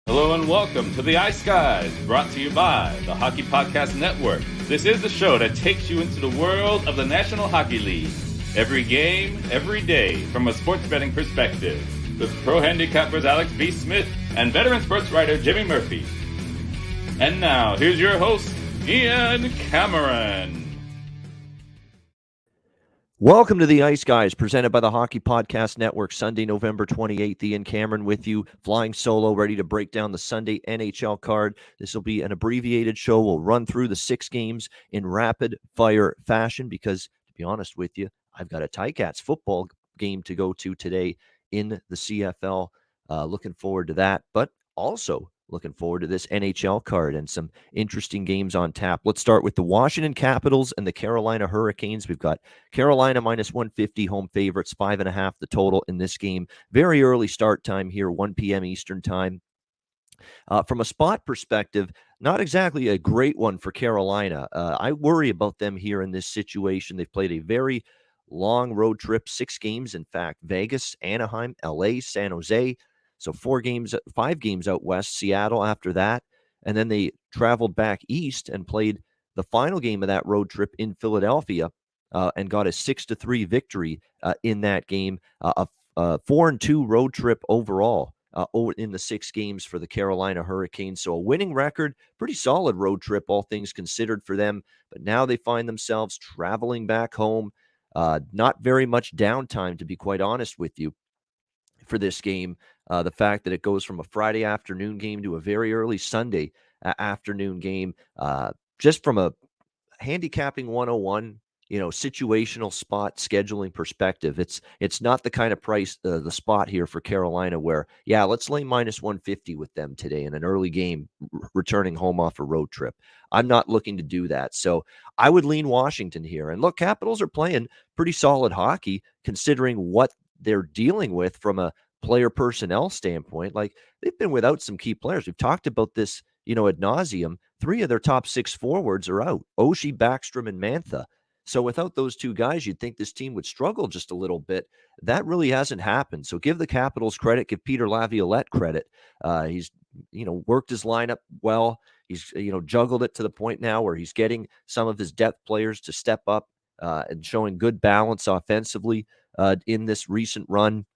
Hello and welcome to the Ice Guys, brought to you by the Hockey Podcast Network. This is the show that takes you into the world of the National Hockey League. Every game, every day, from a sports betting perspective. With pro handicappers Alex B. Smith and veteran sports writer Jimmy Murphy. And now, here's your host, Ian Cameron. Welcome to the Ice Guys, presented by the Hockey Podcast Network. Sunday, November 28th, Ian Cameron with you, flying solo, ready to break down the Sunday NHL card. This will be an abbreviated show. We'll run through the 6 games in rapid-fire fashion because, to be honest with you, I've got a Ticats football game to go to today in the CFL. Looking forward to that, but also looking forward to this NHL card and some interesting games on tap. Let's start with the Washington Capitals and the Carolina Hurricanes. We've got Carolina minus 150, home favorites, 5.5 the total in this game. Very early start time here, 1 p.m. Eastern time. From a spot perspective, not exactly a great one for Carolina. I worry about them here in this situation. They've played a very long road trip, 6 games, in fact. Vegas, Anaheim, LA, San Jose. So 5 games out west, Seattle after that. And then they traveled back east and played the final game of that road trip in Philadelphia and got a 6-3 victory in that game. A 4-2 road trip overall in the 6 games for the Carolina Hurricanes. So a winning record, pretty solid road trip, all things considered for them. But now they find themselves traveling back home. Not very much downtime, to be quite honest with you, for this game. The fact that it goes from a Friday afternoon game to a very early Sunday afternoon game, just from a handicapping 101, situational spot scheduling perspective, it's not the kind of price, the spot here for Carolina where, let's lay minus 150 with them today in an early game, returning home off a road trip. I'm not looking to do that. So I would lean Washington here. And look, Capitals are playing pretty solid hockey considering what they're dealing with from a player personnel standpoint. Like, they've been without some key players. We've talked about this, ad nauseum. 3 of their top 6 forwards are out: Oshie, Backstrom, and Mantha. So without those 2 guys, you'd think this team would struggle just a little bit. That really hasn't happened. So give the Capitals credit, give Peter Laviolette credit. He's, worked his lineup well. He's, juggled it to the point now where he's getting some of his depth players to step up and showing good balance offensively in this recent run.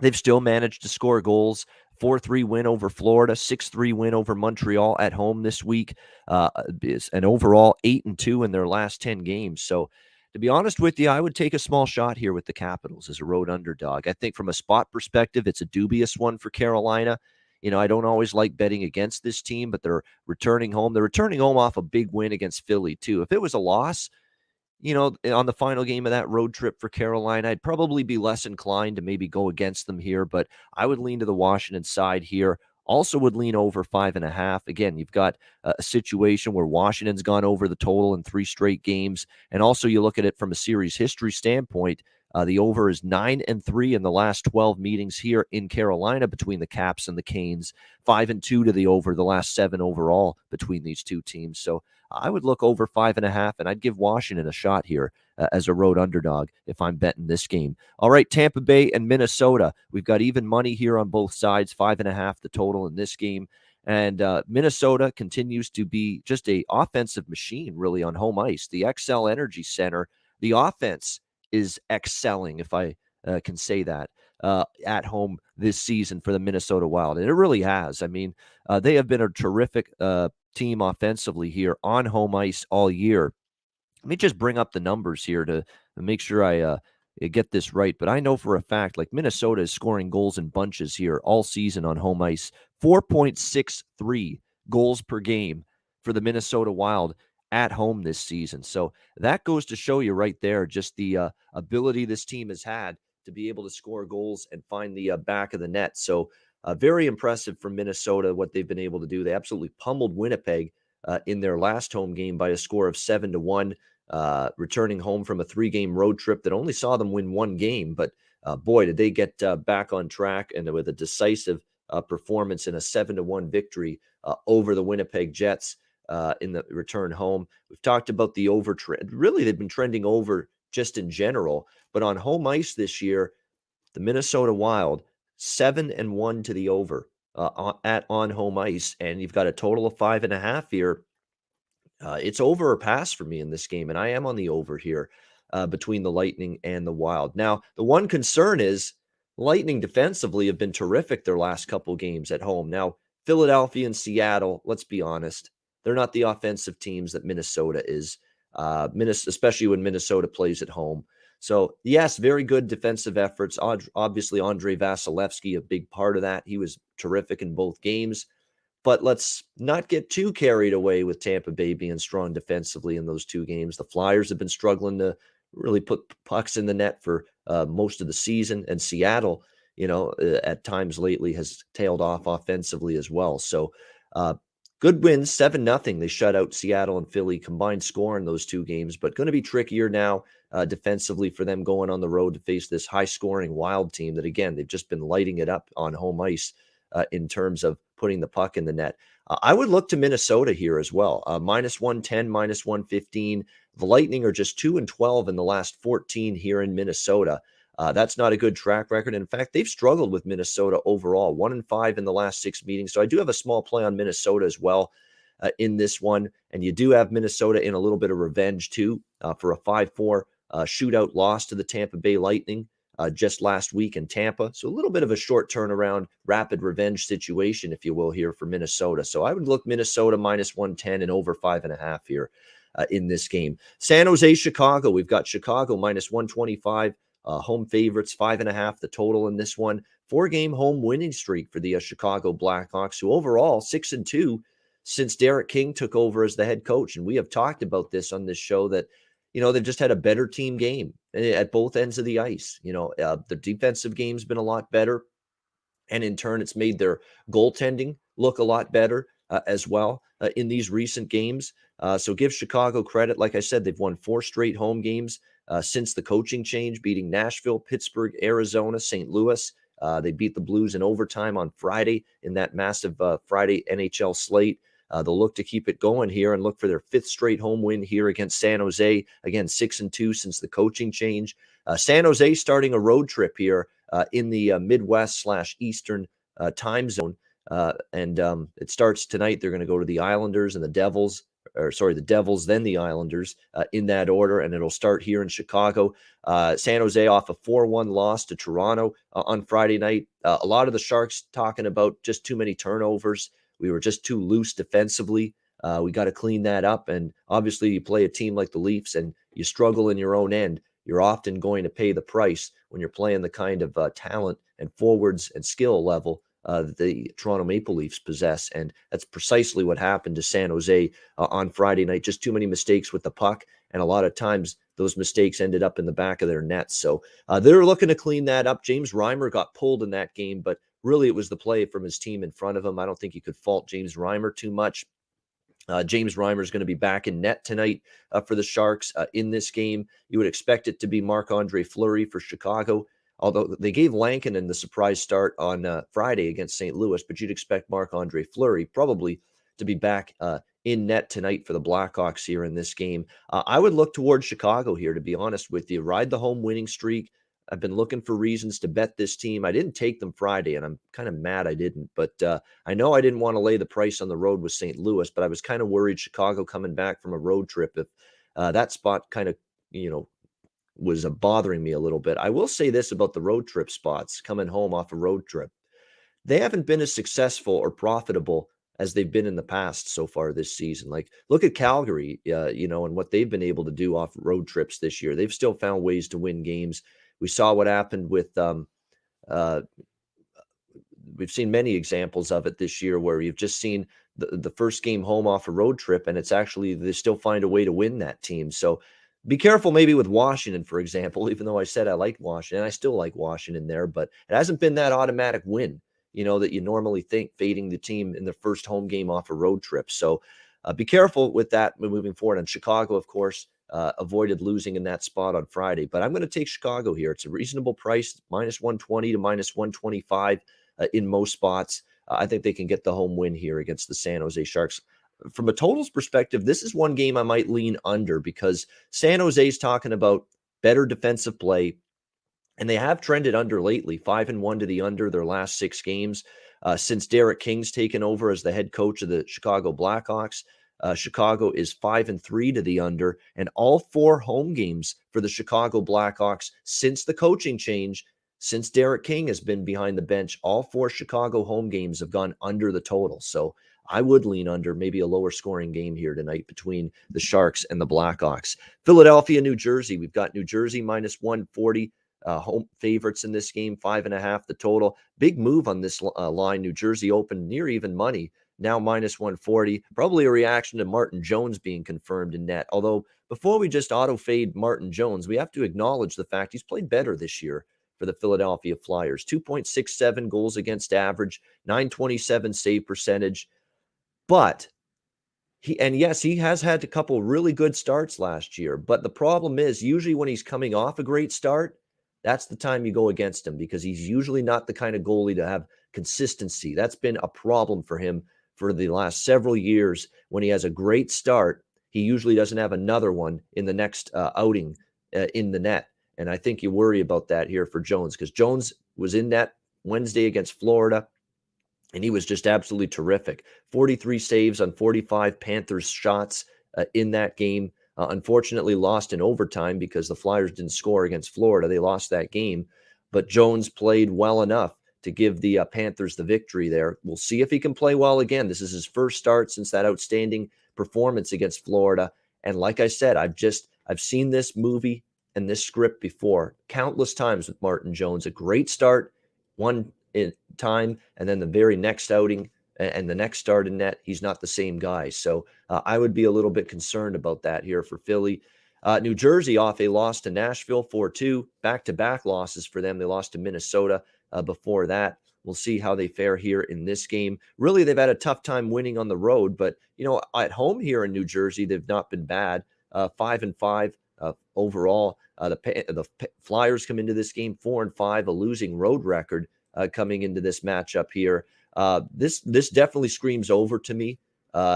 They've still managed to score goals. 4-3 win over Florida, 6-3 win over Montreal at home this week, and overall 8-2 in their last 10 games. So, to be honest with you, I would take a small shot here with the Capitals as a road underdog. I think from a spot perspective, it's a dubious one for Carolina. I don't always like betting against this team, but they're returning home. They're returning home off a big win against Philly, too. If it was a loss, on the final game of that road trip for Carolina, I'd probably be less inclined to maybe go against them here, but I would lean to the Washington side here. Also would lean over 5.5. Again, you've got a situation where Washington's gone over the total in 3 straight games. And also you look at it from a series history standpoint, the over is 9-3 in the last 12 meetings here in Carolina between the Caps and the Canes, 5-2 to the over the last 7 overall between these 2 teams. So I would look over 5.5, and I'd give Washington a shot here as a road underdog if I'm betting this game. All right, Tampa Bay and Minnesota. We've got even money here on both sides, 5.5 the total in this game. And Minnesota continues to be just a offensive machine, really, on home ice. The XL Energy Center, the offense is excelling, if I can say that, at home this season for the Minnesota Wild. And it really has. I mean, they have been a terrific team offensively here on home ice all year. Let me just bring up the numbers here to make sure I get this right. But I know for a fact, like, Minnesota is scoring goals in bunches here all season on home ice. 4.63 goals per game for the Minnesota Wild at home this season. So that goes to show you right there just the ability this team has had to be able to score goals and find the back of the net. So very impressive from Minnesota, what they've been able to do. They absolutely pummeled Winnipeg in their last home game by a score of 7-1, returning home from a 3-game road trip that only saw them win 1 game. But boy, did they get back on track, and with a decisive performance in a 7-1 victory over the Winnipeg Jets in the return home. We've talked about the over trend. Really, they've been trending over just in general. But on home ice this year, the Minnesota Wild, 7-1 to the over on home ice, and you've got a total of 5.5 here. It's over or pass for me in this game, and I am on the over here between the Lightning and the Wild. Now, the one concern is Lightning defensively have been terrific their last couple games at home. Now, Philadelphia and Seattle, let's be honest, they're not the offensive teams that Minnesota is, especially when Minnesota plays at home. So, yes, very good defensive efforts. Obviously, Andrei Vasilevsky, a big part of that. He was terrific in both games. But let's not get too carried away with Tampa Bay being strong defensively in those two games. The Flyers have been struggling to really put pucks in the net for most of the season, and Seattle, at times lately has tailed off offensively as well. So good wins, 7-0. They shut out Seattle and Philly, combined score in those two games, but going to be trickier now defensively for them going on the road to face this high-scoring Wild team that, again, they've just been lighting it up on home ice in terms of putting the puck in the net. I would look to Minnesota here as well. -110, -115. The Lightning are just 2-12 in the last 14 here in Minnesota. That's not a good track record. In fact, they've struggled with Minnesota overall, 1-5 in the last 6 meetings. So I do have a small play on Minnesota as well in this one. And you do have Minnesota in a little bit of revenge too for a 5-4 shootout loss to the Tampa Bay Lightning just last week in Tampa. So a little bit of a short turnaround, rapid revenge situation, if you will, here for Minnesota. So I would look Minnesota -110 and over 5.5 here in this game. San Jose, Chicago. We've got Chicago -125. Home favorites, 5.5 the total in this one. 4-game home winning streak for the Chicago Blackhawks, who overall 6-2 since Derek King took over as the head coach. And we have talked about this on this show that, they've just had a better team game at both ends of the ice. The defensive game's been a lot better. And in turn, it's made their goaltending look a lot better as well in these recent games. So give Chicago credit. Like I said, they've won 4 straight home games since the coaching change, beating Nashville, Pittsburgh, Arizona, St. Louis. They beat the Blues in overtime on Friday in that massive Friday NHL slate. They'll look to keep it going here and look for their 5th straight home win here against San Jose. Again, 6-2 since the coaching change. San Jose starting a road trip here in the Midwest/Eastern time zone. And it starts tonight. They're going to go to the Islanders and the Devils, the Devils, then the Islanders in that order. And it'll start here in Chicago. San Jose off a 4-1 loss to Toronto on Friday night. A lot of the Sharks talking about just too many turnovers. We were just too loose defensively. We got to clean that up. And obviously, you play a team like the Leafs and you struggle in your own end. You're often going to pay the price when you're playing the kind of talent and forwards and skill level that the Toronto Maple Leafs possess. And that's precisely what happened to San Jose on Friday night. Just too many mistakes with the puck. And a lot of times those mistakes ended up in the back of their nets. So they're looking to clean that up. James Reimer got pulled in that game, but really it was the play from his team in front of him. I don't think you could fault James Reimer too much. James Reimer is going to be back in net tonight for the Sharks in this game. You would expect it to be Marc-Andre Fleury for Chicago, although they gave Lankinen the surprise start on Friday against St. Louis, but you'd expect Marc-Andre Fleury probably to be back in net tonight for the Blackhawks here in this game. I would look towards Chicago here, to be honest with you. Ride the home winning streak. I've been looking for reasons to bet this team. I didn't take them Friday, and I'm kind of mad I didn't. But I know I didn't want to lay the price on the road with St. Louis, but I was kind of worried Chicago coming back from a road trip, if that spot kind of, was bothering me a little bit. I will say this about the road trip spots coming home off a road trip. They haven't been as successful or profitable as they've been in the past so far this season. Like, look at Calgary, and what they've been able to do off road trips this year. They've still found ways to win games. We saw what happened with we've seen many examples of it this year where you've just seen the first game home off a road trip, and it's actually they still find a way to win that team. So be careful maybe with Washington, for example, even though I said I liked Washington. I still like Washington there, but it hasn't been that automatic win, that you normally think, fading the team in the first home game off a road trip. So be careful with that moving forward. And Chicago, of course, avoided losing in that spot on Friday. But I'm going to take Chicago here. It's a reasonable price, -120 to -125 in most spots. I think they can get the home win here against the San Jose Sharks. From a totals perspective, this is one game I might lean under because San Jose's talking about better defensive play, and they have trended under lately, 5-1 to the under their last 6 games. Since Derek King's taken over as the head coach of the Chicago Blackhawks, Chicago is 5-3 to the under, and all 4 home games for the Chicago Blackhawks since the coaching change, since Derek King has been behind the bench, all 4 Chicago home games have gone under the total. So I would lean under maybe a lower scoring game here tonight between the Sharks and the Blackhawks. Philadelphia, New Jersey. We've got New Jersey minus 140. Home favorites in this game, 5.5 the total. Big move on this line. New Jersey opened near even money, now minus 140. Probably a reaction to Martin Jones being confirmed in net. Although before we just auto fade Martin Jones, we have to acknowledge the fact he's played better this year for the Philadelphia Flyers. 2.67 goals against average, 927 save percentage. But he has had a couple really good starts last year. But the problem is usually when he's coming off a great start, that's the time you go against him because he's usually not the kind of goalie to have consistency. That's been a problem for him for the last several years. When he has a great start, he usually doesn't have another one in the next outing in the net. And I think you worry about that here for Jones because Jones was in net Wednesday against Florida, and he was just absolutely terrific. 43 saves on 45 Panthers shots in that game. Unfortunately lost in overtime because the Flyers didn't score against Florida. They lost that game. But Jones played well enough to give the Panthers the victory there. We'll see if he can play well again. This is his first start since that outstanding performance against Florida. And like I said, I've seen this movie and this script before countless times with Martin Jones. A great start one time, and then the very next outing and the next start in net, he's not the same guy. So I would be a little bit concerned about that here for Philly. New Jersey off a loss to Nashville 4-2, back-to-back losses for them. They lost to Minnesota before that. We'll see how they fare here in this game. Really, they've had a tough time winning on the road, but at home here in New Jersey, they've not been bad. 5-5 overall. The Flyers come into this game 4-5, a losing road record coming into this matchup here. This definitely screams over to me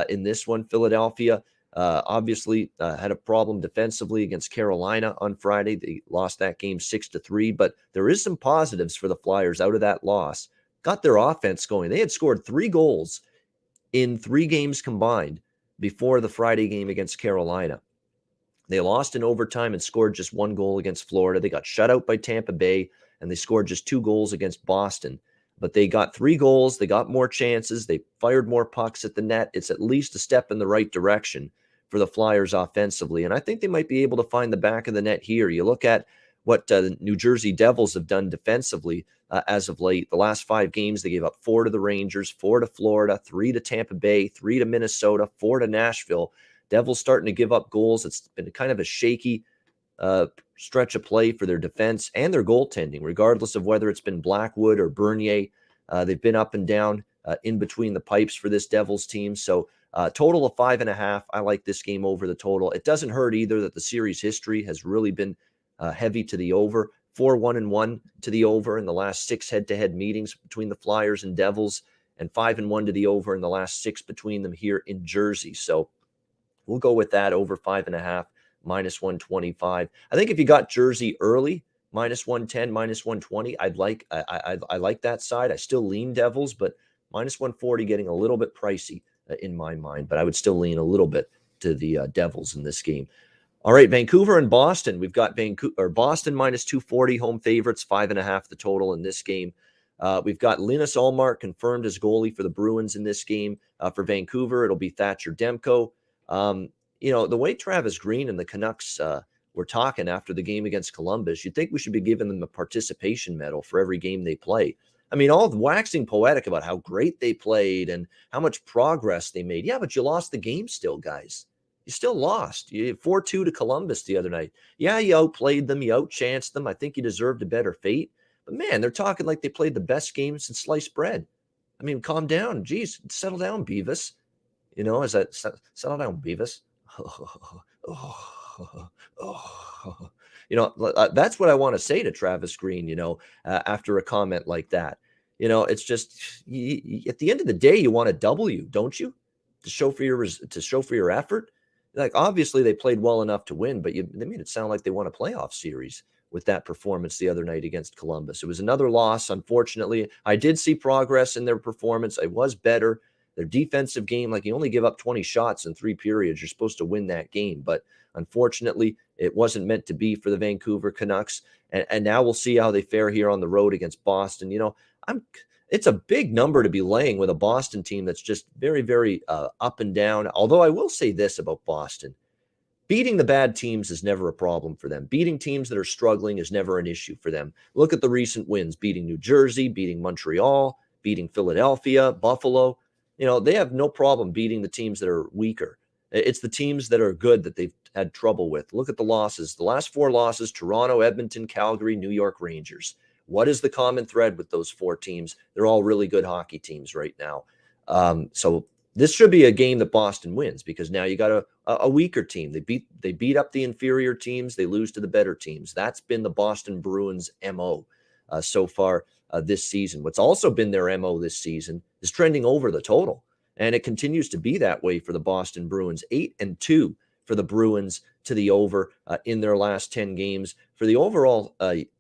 in this one. Philadelphia obviously had a problem defensively against Carolina on Friday. They lost that game 6-3, but there is some positives for the Flyers out of that loss. Got their offense going. They had scored 3 goals in 3 games combined before the Friday game against Carolina. They lost in overtime and scored just 1 goal against Florida. They got shut out by Tampa Bay, and they scored just 2 goals against Boston. But they got 3 goals. They got more chances. They fired more pucks at the net. It's at least a step in the right direction for the Flyers offensively. And I think they might be able to find the back of the net here. You look at what the New Jersey Devils have done defensively as of late. The last 5 games, they gave up 4 to the Rangers, 4 to Florida, 3 to Tampa Bay, 3 to Minnesota, 4 to Nashville. Devils starting to give up goals. It's been kind of a shaky stretch of play for their defense and their goaltending, regardless of whether it's been Blackwood or Bernier. They've been up and down in between the pipes for this Devils team. So total of 5.5. I like this game over the total. It doesn't hurt either that the series history has really been heavy to the over. 4-1-1 to the over in the last 6 head-to-head meetings between the Flyers and Devils, and 5-1 to the over in the last 6 between them here in Jersey. So we'll go with that over 5.5, minus 125. I think if you got Jersey early, minus 110, minus 120, I like that side. I still lean Devils, but minus 140 getting a little bit pricey in my mind. But I would still lean a little bit to the Devils in this game. All right, Vancouver and Boston. We've got Boston minus 240, home favorites, 5.5 the total in this game. We've got Linus Ullmark confirmed as goalie for the Bruins in this game. For Vancouver, it'll be Thatcher Demko. The way Travis Green and the Canucks were talking after the game against Columbus, you'd think we should be giving them a participation medal for every game they play. I mean, all waxing poetic about how great they played and how much progress they made. Yeah, but you lost the game still, guys. You still lost. You 4-2 to Columbus the other night. Yeah, you outplayed them. You outchanced them. I think you deserved a better fate. But, man, they're talking like they played the best game since sliced bread. I mean, calm down. Geez, settle down, Beavis. Settle down, Beavis. That's what I want to say to Travis Green, after a comment like that. It's just at the end of the day, you want a W, don't you? To show for your effort. Like, obviously they played well enough to win, but they made it sound like they won a playoff series with that performance the other night against Columbus. It was another loss, unfortunately. I did see progress in their performance. I was better. Their defensive game, like you only give up 20 shots in 3 periods, you're supposed to win that game. But unfortunately, it wasn't meant to be for the Vancouver Canucks. And now we'll see how they fare here on the road against Boston. It's a big number to be laying with a Boston team that's just very, very up and down. Although I will say this about Boston. Beating the bad teams is never a problem for them. Beating teams that are struggling is never an issue for them. Look at the recent wins, beating New Jersey, beating Montreal, beating Philadelphia, Buffalo. They have no problem beating the teams that are weaker. It's the teams that are good that they've had trouble with. Look at the losses. The last 4 losses, Toronto, Edmonton, Calgary, New York Rangers. What is the common thread with those 4 teams? They're all really good hockey teams right now. So this should be a game that Boston wins because now you got a weaker team. They beat up the inferior teams. They lose to the better teams. That's been the Boston Bruins' MO so far this season. What's also been their MO this season is trending over the total. And it continues to be that way for the Boston Bruins. 8-2 for the Bruins to the over in their last 10 games. For the overall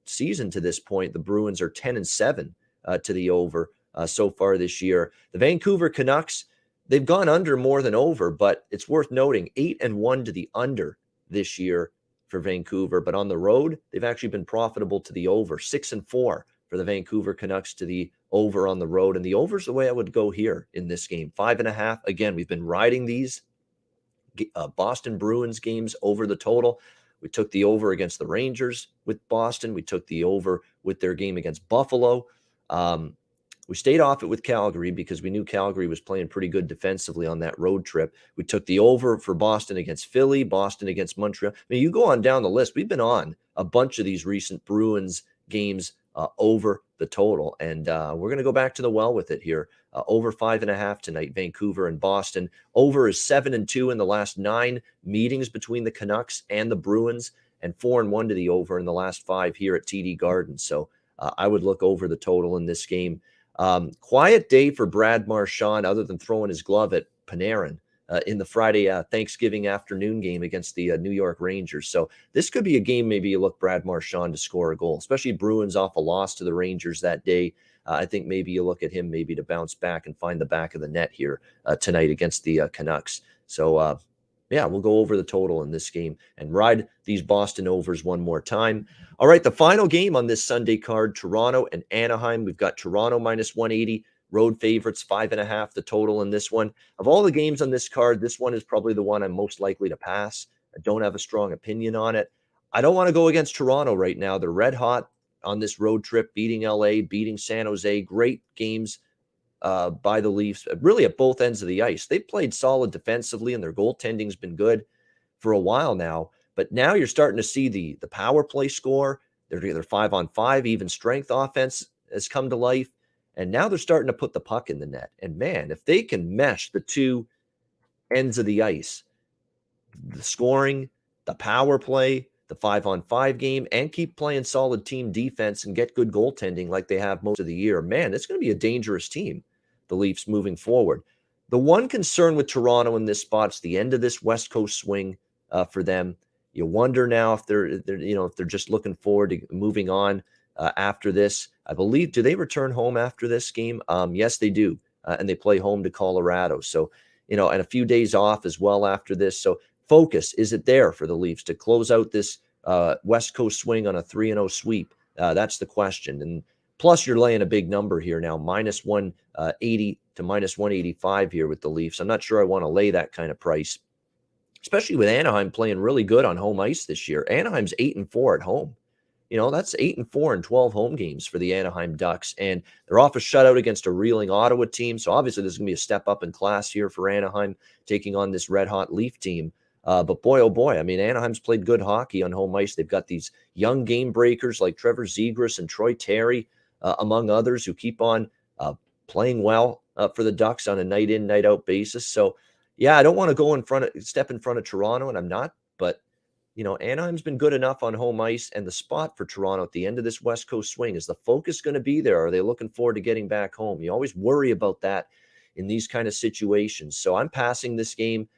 season to this point, the Bruins are 10-7 to the over so far this year. The Vancouver Canucks, they've gone under more than over, but it's worth noting 8-1 to the under this year for Vancouver. But on the road, they've actually been profitable to the over. 6-4 for the Vancouver Canucks to the over on the road. And the over is the way I would go here in this game. 5.5. Again, we've been riding these Boston Bruins games over the total. We took the over against the Rangers with Boston. We took the over with their game against Buffalo. We stayed off it with Calgary because we knew Calgary was playing pretty good defensively on that road trip. We took the over for Boston against Philly, Boston against Montreal. I mean, you go on down the list. We've been on a bunch of these recent Bruins games over the total. And we're going to go back to the well with it here. Over 5.5 tonight, Vancouver and Boston. Over is 7-2 in the last 9 meetings between the Canucks and the Bruins, and 4-1 to the over in the last 5 here at TD Garden. So I would look over the total in this game. Quiet day for Brad Marchand, other than throwing his glove at Panarin in the Friday Thanksgiving afternoon game against the New York Rangers. So this could be a game maybe you look Brad Marchand to score a goal, especially Bruins off a loss to the Rangers that day. I think maybe you look at him maybe to bounce back and find the back of the net here tonight against the Canucks. So, we'll go over the total in this game and ride these Boston overs one more time. All right, the final game on this Sunday card, Toronto and Anaheim. We've got Toronto minus 180, road favorites 5.5, the total in this one. Of all the games on this card, this one is probably the one I'm most likely to pass. I don't have a strong opinion on it. I don't want to go against Toronto right now. They're red hot on this road trip, beating LA, beating San Jose. Great games by the Leafs, really at both ends of the ice. They've played solid defensively, and their goaltending's been good for a while now. But now you're starting to see the power play score. They're 5-on-5, even strength offense has come to life. And now they're starting to put the puck in the net. And man, if they can mesh the two ends of the ice, the scoring, the power play, the 5-on-5 game, and keep playing solid team defense and get good goaltending like they have most of the year, man, it's going to be a dangerous team, the Leafs, moving forward. The one concern with Toronto in this spot is the end of this West Coast swing for them. You wonder now if they're just looking forward to moving on after this. I believe, do they return home after this game? Yes, they do, and they play home to Colorado. So, and a few days off as well after this. So, focus, is it there for the Leafs to close out this West Coast swing on a 3-0 sweep? That's the question. And plus, you're laying a big number here now, minus 180 to minus 185 here with the Leafs. I'm not sure I want to lay that kind of price, especially with Anaheim playing really good on home ice this year. Anaheim's 8-4 at home. That's 8-4 in 12 home games for the Anaheim Ducks. And they're off a shutout against a reeling Ottawa team. So obviously there's going to be a step up in class here for Anaheim taking on this red-hot Leaf team. But boy, oh boy, I mean, Anaheim's played good hockey on home ice. They've got these young game breakers like Trevor Zegras and Troy Terry, among others, who keep on playing well for the Ducks on a night in, night out basis. So, yeah, I don't want to step in front of Toronto, and I'm not. But, Anaheim's been good enough on home ice, and the spot for Toronto at the end of this West Coast swing, is the focus going to be there? Are they looking forward to getting back home? You always worry about that in these kind of situations. So I'm passing this game.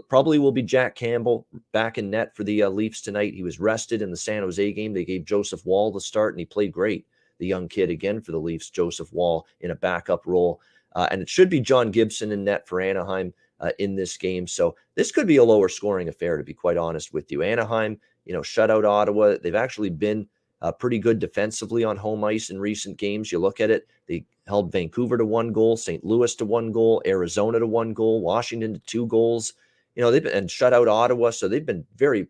probably will be Jack Campbell back in net for the Leafs tonight. He was rested in the San Jose game. They gave Joseph Woll the start, and he played great. The young kid again for the Leafs, Joseph Woll, in a backup role. And it should be John Gibson in net for Anaheim in this game. So this could be a lower scoring affair, to be quite honest with you. Anaheim, shut out Ottawa. They've actually been pretty good defensively on home ice in recent games. You look at it, they held Vancouver to 1 goal, St. Louis to 1 goal, Arizona to 1 goal, Washington to 2 goals. They've been, and shut out Ottawa. So they've been very,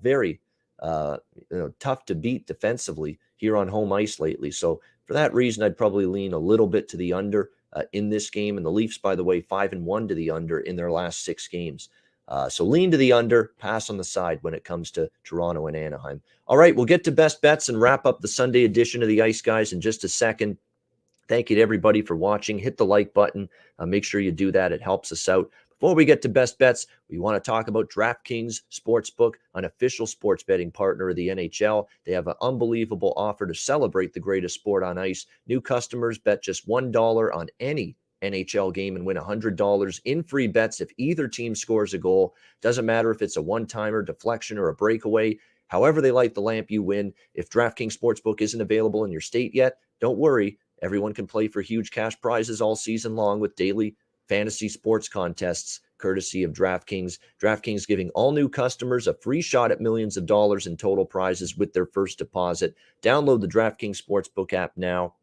very tough to beat defensively here on home ice lately. So for that reason, I'd probably lean a little bit to the under in this game. And the Leafs, by the way, 5-1 to the under in their last 6 games. So lean to the under, pass on the side when it comes to Toronto and Anaheim. All right, we'll get to best bets and wrap up the Sunday edition of the Ice Guys in just a second. Thank you to everybody for watching. Hit the like button. Make sure you do that. It helps us out. Before we get to best bets, we want to talk about DraftKings Sportsbook, an official sports betting partner of the NHL. They have an unbelievable offer to celebrate the greatest sport on ice. New customers bet just $1 on any NHL game and win $100 in free bets if either team scores a goal. Doesn't matter if it's a one-timer, deflection, or a breakaway. However they light the lamp, you win. If DraftKings Sportsbook isn't available in your state yet, don't worry. Everyone can play for huge cash prizes all season long with daily fantasy sports contests, courtesy of DraftKings. DraftKings giving all new customers a free shot at millions of dollars in total prizes with their first deposit. Download the DraftKings Sportsbook app now.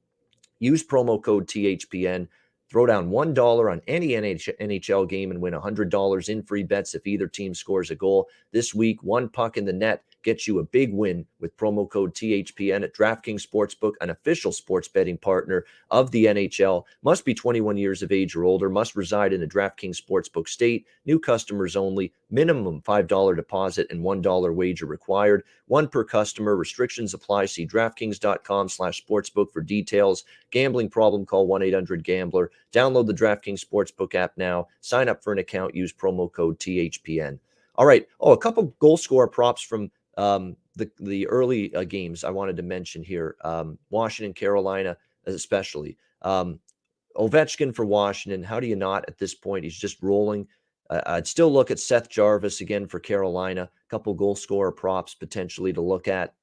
Use promo code THPN. Throw down $1 on any NHL game and win $100 in free bets if either team scores a goal. This week, one puck in the net gets you a big win with promo code THPN at DraftKings Sportsbook, an official sports betting partner of the NHL. Must be 21 years of age or older. Must reside in a DraftKings Sportsbook state. New customers only. Minimum $5 deposit and $1 wager required. One per customer. Restrictions apply. See DraftKings.com/sportsbook for details. Gambling problem? Call 1-800-GAMBLER. Download the DraftKings Sportsbook app now. Sign up for an account. Use promo code THPN. All right. A couple goal scorer props from the early games I wanted to mention here. Washington, Carolina, especially. Ovechkin for Washington. How do you not at this point? He's just rolling. I'd still look at Seth Jarvis again for Carolina. A couple goal scorer props potentially to look at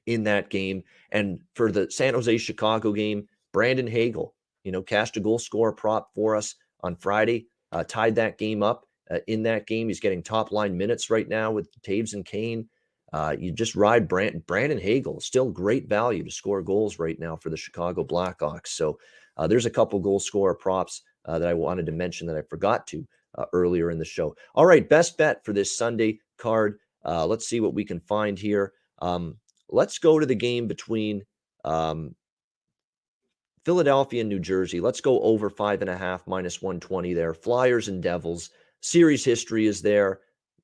in that game. And for the San Jose Chicago game, Brandon Hagel, cashed a goal scorer prop for us on Friday, tied that game up. In that game, he's getting top line minutes right now with Taves and Kane. You just ride Brandon Hagel, still great value to score goals right now for the Chicago Blackhawks. So there's a couple goal scorer props that I wanted to mention that I forgot to earlier in the show. All right, best bet for this Sunday card. Let's see what we can find here. Let's go to the game between Philadelphia and New Jersey. Let's go over 5.5 minus 120 there. Flyers and Devils. Series history is there.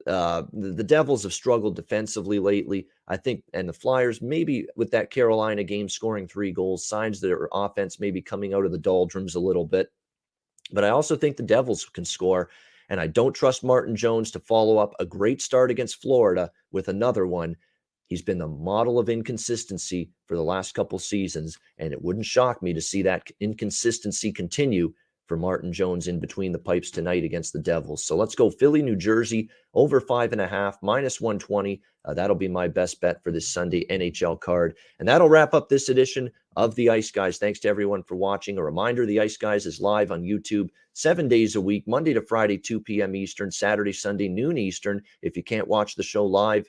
The Devils have struggled defensively lately, I think, and the Flyers, maybe with that Carolina game scoring 3 goals, signs that their offense may be coming out of the doldrums a little bit. But I also think the Devils can score, and I don't trust Martin Jones to follow up a great start against Florida with another one. He's been the model of inconsistency for the last couple seasons, and it wouldn't shock me to see that inconsistency continue for Martin Jones in between the pipes tonight against the Devils. So let's go Philly, New Jersey, over 5.5, minus 120. That'll be my best bet for this Sunday NHL card. And that'll wrap up this edition of the Ice Guys. Thanks to everyone for watching. A reminder, the Ice Guys is live on YouTube 7 days a week, Monday to Friday, 2 p.m. Eastern, Saturday, Sunday, noon Eastern. If you can't watch the show live,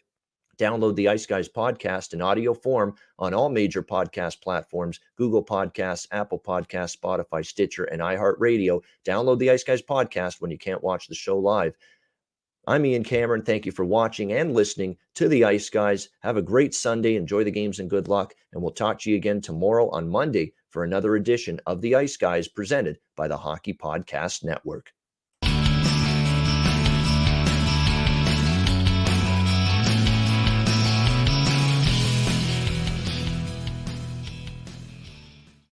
download the Ice Guys podcast in audio form on all major podcast platforms: Google Podcasts, Apple Podcasts, Spotify, Stitcher, and iHeartRadio. Download the Ice Guys podcast when you can't watch the show live. I'm Ian Cameron. Thank you for watching and listening to the Ice Guys. Have a great Sunday. Enjoy the games and good luck. And we'll talk to you again tomorrow on Monday for another edition of the Ice Guys presented by the Hockey Podcast Network.